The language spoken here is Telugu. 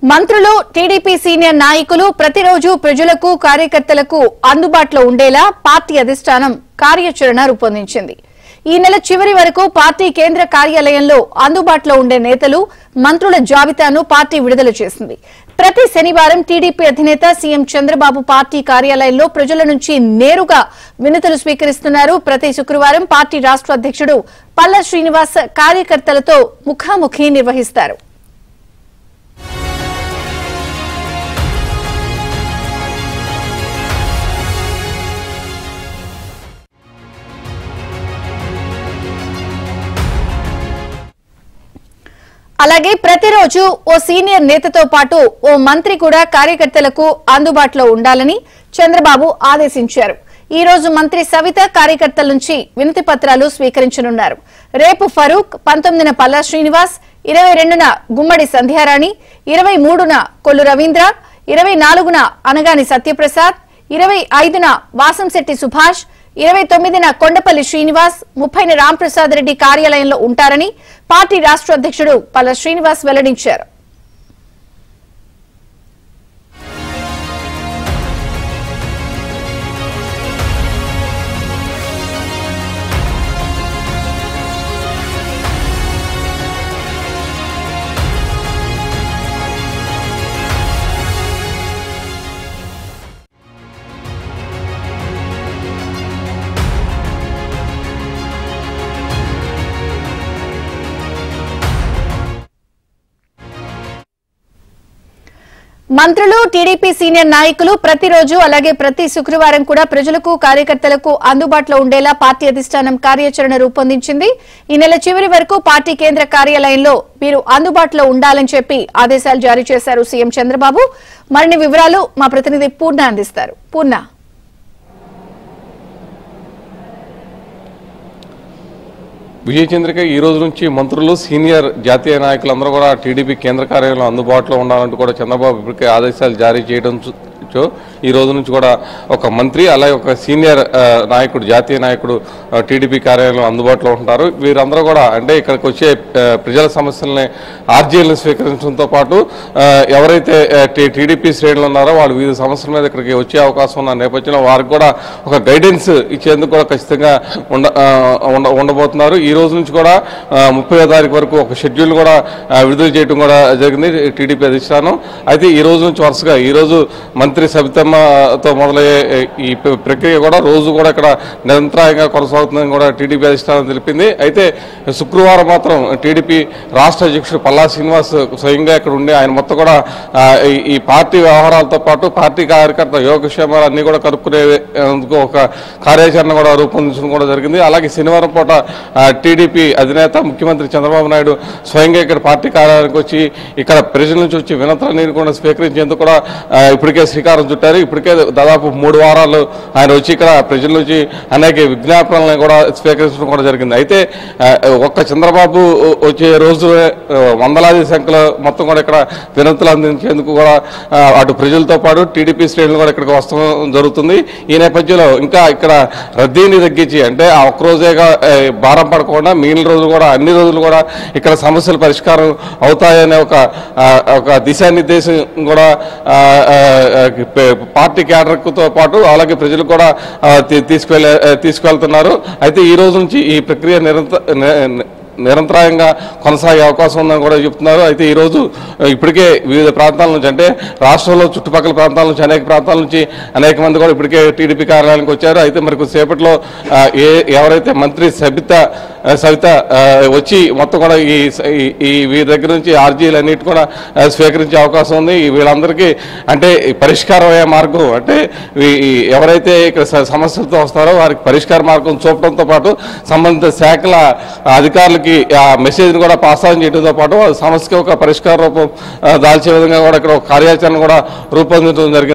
మంత్రులు టీడీపీ సీనియర్ నాయకులు ప్రతిరోజు ప్రజలకు కార్యకర్తలకు అందుబాటులో ఉండేలా పార్టీ అధిష్టానం కార్యాచరణ రూపొందించింది. ఈ నెల చివరి వరకు పార్టీ కేంద్ర కార్యాలయంలో అందుబాటులో ఉండే నేతలు మంత్రుల జాబితాను పార్టీ విడుదల చేసింది. ప్రతి శనివారం టీడీపీ అధినేత సీఎం చంద్రబాబు పార్టీ కార్యాలయంలో ప్రజల నుంచి నేరుగా వినతులు స్వీకరిస్తున్నారు. ప్రతి శుక్రవారం పార్టీ రాష్ట్ర అధ్యక్షుడు పల్లా శ్రీనివాస్ కార్యకర్తలతో ముఖాముఖి నిర్వహిస్తారు. అలాగే ప్రతిరోజు ఓ సీనియర్ నేతతో పాటు ఓ మంత్రి కూడా కార్యకర్తలకు అందుబాటులో ఉండాలని చంద్రబాబు ఆదేశించారు. ఈ రోజు మంత్రి సవిత కార్యకర్తల నుంచి వినతి పత్రాలు స్వీకరించనున్నారు. రేపు ఫరూక్, 19న పల్లా శ్రీనివాస్, 22న గుమ్మడి సంధ్యారాణి, 23న కొల్లు రవీంద్ర, 24న అనగాని సత్యప్రసాద్, 25న వాసంశెట్టి సుభాష్, 29న కొండపల్లి శ్రీనివాస్, 30న రాంప్రసాద్ రెడ్డి కార్యాలయంలో ఉంటారని పార్టీ రాష్ట్ర అధ్యక్షుడు పల్లా శ్రీనివాస్ వెల్లడించారు. మంత్రులు టీడీపీ సీనియర్ నాయకులు ప్రతిరోజు అలాగే ప్రతి శుక్రవారం కూడా ప్రజలకు కార్యకర్తలకు అందుబాటులో ఉండేలా పార్టీ అధిష్టానం కార్యాచరణ రూపొందించింది. ఈ నెల చివరి వరకు పార్టీ కేంద్ర కార్యాలయంలో మీరు అందుబాటులో ఉండాలని చెప్పి ఆదేశాలు జారీ చేశారు సీఎం చంద్రబాబు. మరిన్ని వివరాలు మా ప్రతినిధి పూర్ణ అందిస్తారు. పూర్ణ, విజయచంద్రిక, ఈ రోజు నుంచి మంత్రులు సీనియర్ జాతీయ నాయకులందరూ కూడా టీడీపీ కేంద్ర కార్యాలయంలో అందుబాటులో ఉండాలంటూ కూడా చంద్రబాబు ఇప్పటికే ఆదేశాలు జారీ చేయడం ఈ రోజు నుంచి కూడా ఒక మంత్రి అలాగే ఒక సీనియర్ నాయకుడు, జాతీయ నాయకుడు టీడీపీ కార్యాలయంలో అందుబాటులో ఉంటారు. వీరందరూ కూడా అంటే ఇక్కడికి వచ్చే ప్రజల సమస్యలని ఆర్జీలను స్వీకరించడంతో పాటు ఎవరైతే టీడీపీ శ్రేణులు ఉన్నారో వాళ్ళు వివిధ సమస్యల మీద ఇక్కడికి వచ్చే అవకాశం ఉన్న నేపథ్యంలో వారికి కూడా ఒక గైడెన్స్ ఇచ్చేందుకు కూడా ఖచ్చితంగా ఉండబోతున్నారు. ఈ రోజు నుంచి కూడా 30వ తారీఖు వరకు ఒక షెడ్యూల్ కూడా విడుదల చేయడం కూడా జరిగింది టీడీపీ అధిష్టానం. అయితే ఈ రోజు నుంచి వరుసగా ఈ రోజు మంత్రి సబితమ్మతో మొదలయ్యే ఈ ప్రక్రియ కూడా రోజు కూడా ఇక్కడ నిరంతరాయంగా కొనసాగుతుందని కూడా టీడీపీ అధిష్టానం తెలిపింది. అయితే శుక్రవారం మాత్రం టీడీపీ రాష్ట్ర అధ్యక్షుడు పల్లా శ్రీనివాస్ స్వయంగా ఇక్కడ ఉండి ఆయన మొత్తం కూడా ఈ పార్టీ వ్యవహారాలతో పాటు పార్టీ కార్యకర్త యోగక్షేమాలు అన్ని కూడా కలుపుకునేందుకు ఒక కార్యాచరణ కూడా రూపొందించడం కూడా జరిగింది. అలాగే శనివారం పూట టీడీపీ అధినేత ముఖ్యమంత్రి చంద్రబాబు నాయుడు స్వయంగా ఇక్కడ పార్టీ కార్యాలయానికి వచ్చి ఇక్కడ ప్రజల నుంచి వచ్చి వినతులన్నీ కూడా స్వీకరించేందుకు కూడా ఇప్పటికే శ్రీకారం చుట్టారు. ఇప్పటికే దాదాపు 3 వారాలు ఆయన వచ్చి ఇక్కడ ప్రజల నుంచి అనేక విజ్ఞాపనలను కూడా స్వీకరించడం కూడా జరిగింది. అయితే ఒక్క చంద్రబాబు వచ్చే రోజు వందలాది సంఖ్యలో మొత్తం కూడా ఇక్కడ వినతులు అందించేందుకు కూడా అటు ప్రజలతో పాటు టీడీపీ శ్రేణులు కూడా ఇక్కడికి వస్తడం జరుగుతుంది. ఈ నేపథ్యంలో ఇంకా ఇక్కడ రద్దీని తగ్గించి అంటే ఆ ఒక్కరోజేగా భారం పడకుండా మిగిలిన రోజులు కూడా అన్ని రోజులు కూడా ఇక్కడ సమస్యలు పరిష్కారం అవుతాయనే ఒక దిశానిర్దేశం కూడా పార్టీ క్యాడర్తో పాటు అలాగే ప్రజలు కూడా తీసుకువెళ్తున్నారు. అయితే ఈ రోజు నుంచి ఈ ప్రక్రియ నిరంతరాయంగా కొనసాగే అవకాశం ఉందని కూడా చెప్తున్నారు. అయితే ఈరోజు ఇప్పటికే వివిధ ప్రాంతాల నుంచి అంటే రాష్ట్రంలో చుట్టుపక్కల ప్రాంతాల నుంచి అనేక ప్రాంతాల నుంచి అనేక మంది కూడా ఇప్పటికే టీడీపీ కార్యాలయానికి వచ్చారు. అయితే మరి కొద్దిసేపట్లో ఎవరైతే మంత్రి సవిత వచ్చి మొత్తం కూడా ఈ వీరి దగ్గర నుంచి ఆర్జీలు అన్నిటి కూడా స్వీకరించే అవకాశం ఉంది. వీళ్ళందరికీ అంటే పరిష్కారం అయ్యే మార్గం అంటే ఎవరైతే ఇక్కడ సమస్యలతో వస్తారో వారికి పరిష్కార మార్గం చూపడంతో పాటు సంబంధిత శాఖల అధికారులకి ఆ మెసేజ్ కూడా పాస్ ఆన్ చేయడంతో పాటు సమస్యకి ఒక పరిష్కార రూపం దాల్చే విధంగా కూడా ఇక్కడ ఒక కార్యాచరణ కూడా రూపొందించడం జరిగింది.